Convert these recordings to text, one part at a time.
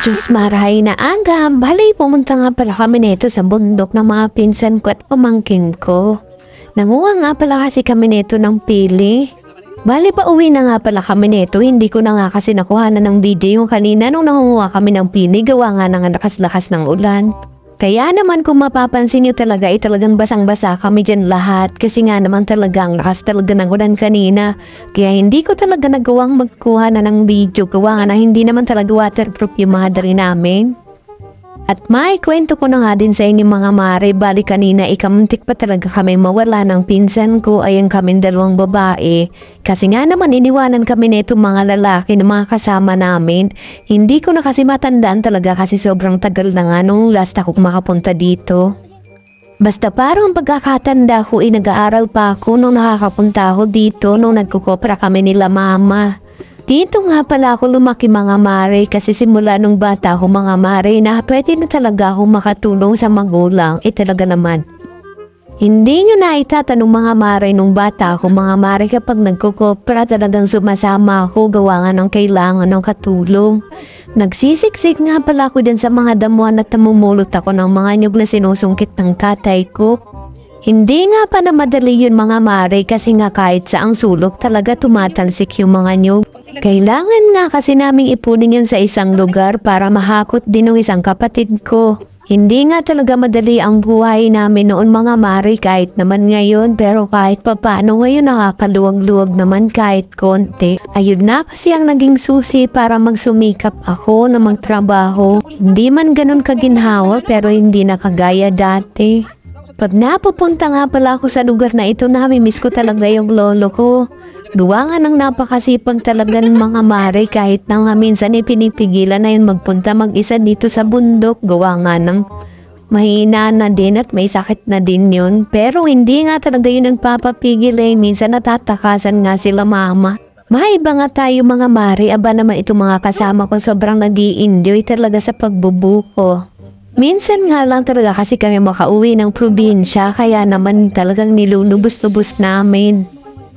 Diyos marahay na aga, bali pumunta nga pala kami nito sa bundok ng mga pinsan ko at pamangkin ko. Nanguha nga pala kasi kami nito ng pili. Bali pa uwi na nga pala kami nito, hindi ko na nga kasi nakuha na ng video yung kanina nung nanguha kami ng pili, gawa nga ng lakas-lakas ng ulan. Kaya naman kung mapapansin nyo talaga ay talagang basang-basa kami dyan lahat kasi nga naman talagang lakas talaga ng ulan kanina. Kaya hindi ko talaga nagawang magkuha na ng video, gawa nga na hindi naman talaga waterproof yung mga dari namin. At may kwento ko na nga din sa inyo mga mare, bali kanina ikamuntik pa talaga kami mawala ng pinsan ko ay ang kaming dalawang babae. Kasi nga naman iniwanan kami nito mga lalaki na mga kasama namin. Hindi ko na kasi matandaan talaga kasi sobrang tagal na nga nung last ako makapunta dito. Basta parang pagkakatanda ko nag-aaral pa ako nung nakakapunta ako dito nung nagkukopra kami nila mama. Dito nga pala ako lumaki mga mare kasi simula nung bata ako mga mare na pwede na talaga ako makatulong sa magulang. Talaga naman. Hindi nyo na itatanong mga mare nung bata ako mga mare kapag nagkukopra talagang sumasama ako gawa nga ng kailangan ng katulong. Nagsisiksik nga pala ako din sa mga damuhan at namumulot ako ng mga nyug na sinusungkit ng tatay ko. Hindi nga pa na madali yun mga mare kasi nga kahit sa ang sulok talaga tumatalsik yung mga nyug. Kailangan nga kasi naming ipunin yun sa isang lugar para mahakot din ng isang kapatid ko. Hindi nga talaga madali ang buhay namin noon mga mare kahit naman ngayon pero kahit papaano ngayon nakakaluwag-luwag naman kahit konti. Ayun na kasi ang naging susi para magsumikap ako na magtrabaho. Hindi man ganun kaginhawa pero hindi na kagaya dati. Pag napupunta nga pala ako sa lugar na ito, nami-miss ko talaga yung lolo ko. Gawa nga ng napakasipag talaga ng mga mare kahit na nga minsan pinipigilan na yun magpunta mag-isa dito sa bundok. Gawa nga ng mahina na din at may sakit na din yun. Pero hindi nga talaga yun nagpapapigil minsan natatakasan nga sila mama. Maiba nga tayo mga mare, aba naman itong mga kasama ko sobrang nag-i-enjoy talaga sa pagbubuko. Minsan nga lang talaga kasi kami makauwi ng probinsya kaya naman talagang nilulubos-lubos namin.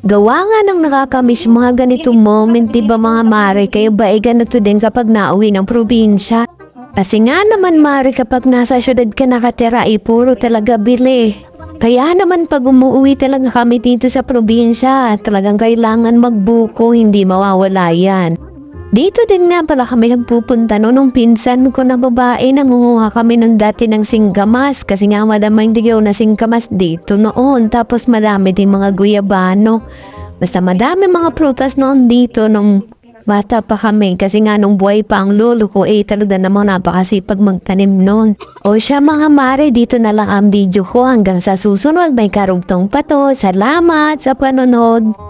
Gawa nga ng nakakamiss mga ganitong moment, diba mga mare? Kayo ba ganito din kapag nauwi ng probinsya? Kasi nga naman mare kapag nasa syudad ka nakatira puro talaga bili. Kaya naman pag umuwi talaga kami dito sa probinsya, talagang kailangan magbuko, hindi mawawala yan. Dito din nga pala kami nagpupunta nung pinsan ko na babae, nangunguha kami ng dati ng singkamas kasi nga madaming digaw na singkamas dito noon, tapos madami din mga guyabano. Basta madami mga prutas noon dito nung bata pa kami kasi nga nung buhay pa ang lolo ko talaga namang napakasipag magtanim noon. O siya mga mare, dito na lang ang video ko hanggang sa susunod, may karugtong pa to. Salamat sa panonood!